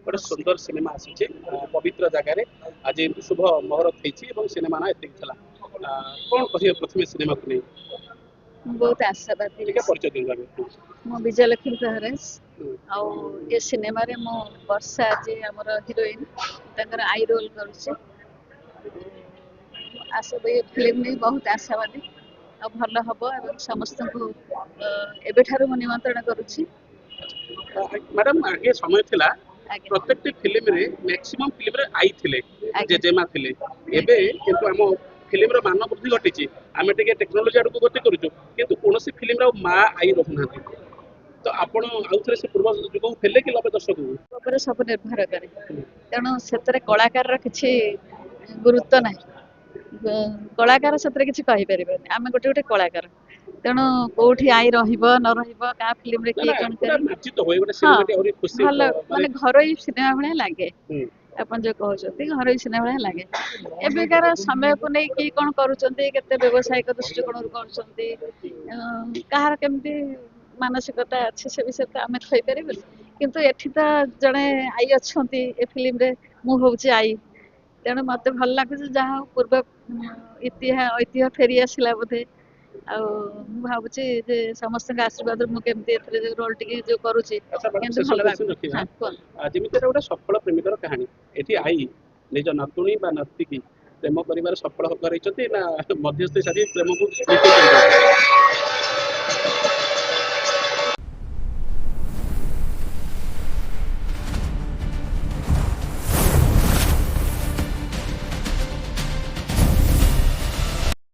ଗୋଟେ ସୁନ୍ଦର ସିନେମା ଆସିଛି ପବିତ୍ର ଜାଗାରେ ଆଜି ଏମିତି ଶୁଭ ମୁହୂର୍ତ୍ତ ହେଇଛି ଏବଂ ସିନେମା ନା ଏତିକି ଥିଲା। କଣ କହିବେ ପ୍ରଥମେ ସିନେମାକୁ ନେଇ? ମୁଁ ବହୁତ ଆଶାବାଦୀ। ଟିକେ ପରିଚୟ ଦିଅନ୍ତୁ। ମୁଁ ବିଜୟଲକ୍ଷ୍ମୀ ପ୍ରହରାଜ ଆଉ ଏ ସିନେମାରେ ମୁଁ ବର୍ଷା ଯେ ଆମର ହିରୋଇନ ତାଙ୍କର ଆଇ ରୋଲ କରୁଛି। ଏ ଫିଲ୍ମ ନେଇ ବହୁତ ଆଶାବାଦୀ ଆଉ ଭଲ ହବ ଏବଂ ସମସ୍ତଙ୍କୁ ଏବେଠାରୁ ମୁଁ ନିମନ୍ତ୍ରଣ କରୁଛି। ମ୍ୟାଡାମ ଆଗେ ସମୟ ଥିଲା ଆଜ୍ଞା ପ୍ରତ୍ୟେକଟି ଫିଲ୍ମରେ ମ୍ୟାକ୍ସିମମ୍ ଫିଲ୍ମରେ ଆଇ ଥିଲେ, ଆଜ୍ଞା ଜେଜେମା ଥିଲେ। ଏବେ କିନ୍ତୁ ଆମ ଫିଲ୍ମର ମାନ ବୃଦ୍ଧି ଘଟିଛି। ଆମେ ଟିକେ ଟେକ୍ନୋଲୋଜି ଆଡକୁ ଗତି କରୁଛୁ କିନ୍ତୁ କୌଣସି ଫିଲ୍ମରେ ଆଉ ମା ଆଇ ରହୁନାହାନ୍ତି। ତ ଆପଣ ଆଉଥରେ ସେ ପୂର୍ବ ଯୁଗକୁ ଫେରିଲେ କି 90 ଦଶକକୁ? ଉପରେ ସବୁ ନିର୍ଭର କରେ, ତେଣୁ ସେଥିରେ କଳାକାରର କିଛି ଗୁରୁତ୍ୱ ନାହିଁ। କଳାକାର ସେଥିରେ କିଛି କହିପାରିବେନି, ଆମେ ଗୋଟେ ଗୋଟେ କଳାକାର। ତେଣୁ କୋଉଠି ଆଇ ରହିବ ନ ରହିବ କାହା ଫିଲ୍ମରେ ନା କିଏ ନା କଣ ପୁରା କରିବ, ମାର୍ଜିତ ହୁଏ ଗୋଟେ ହଁ ସିନେମାଟି ଆହୁରି ଖୁସି ଭଲ ମାନେ ଘରୋଇ ସିନେମା ଭଳିଆ ଲାଗେ। ହୁଁ। ଆପଣ ଯୋଉ କହୁଛନ୍ତି ଘରୋଇ ସିନେମା ଭଳିଆ ଲାଗେ। ଏବେକାର ସମୟକୁ ନେଇକି କଣ କରୁଛନ୍ତି, କେତେ ବ୍ୟବସାୟିକ ଦୃଷ୍ଟିକୋଣରୁ କରୁଛନ୍ତି, କାହାର କେମିତି ମାନସିକତା ଅଛି ସେ ବିଷୟରେ ତ ଆମେ କହିପାରିବୁନି। କିନ୍ତୁ ଏଠି ତ ଜଣେ ଆଈ ଅଛନ୍ତି ଏ ଫିଲ୍ମରେ, ମୁଁ ହଉଛି ଆଈ। ତେଣୁ ମତେ ଭଲ ଲାଗୁଛି ଯାହା ହଉ ପୂର୍ବ ଐତିହ୍ୟ ଫେରି ଆସିଲା ବୋଧେ। ଆଉ ମୁଁ ଭାବୁଛି ଯେ ସମସ୍ତଙ୍କ ଆଶୀର୍ବାଦରୁ ମୁଁ କେମିତି ଏଥିରେ ଯୋଉ ରୋଲ ଟିକେ ଯୋଉ କରୁଛି କେମିତି ଭଲ ଭାବେ। ହଁ କୁହନ୍ତୁ। ଯେମିତି ଗୋଟେ ସଫଳ ପ୍ରେମିକର କାହାଣୀ, ଏଠି ଆଇ ନିଜ ନାତୁଣୀ ବା ନାତିକି ପ୍ରେମ କରିବାରେ ସଫଳ କରାଇଛନ୍ତି ନା ମଧ୍ୟସ୍ଥି ସାରି ପ୍ରେମକୁ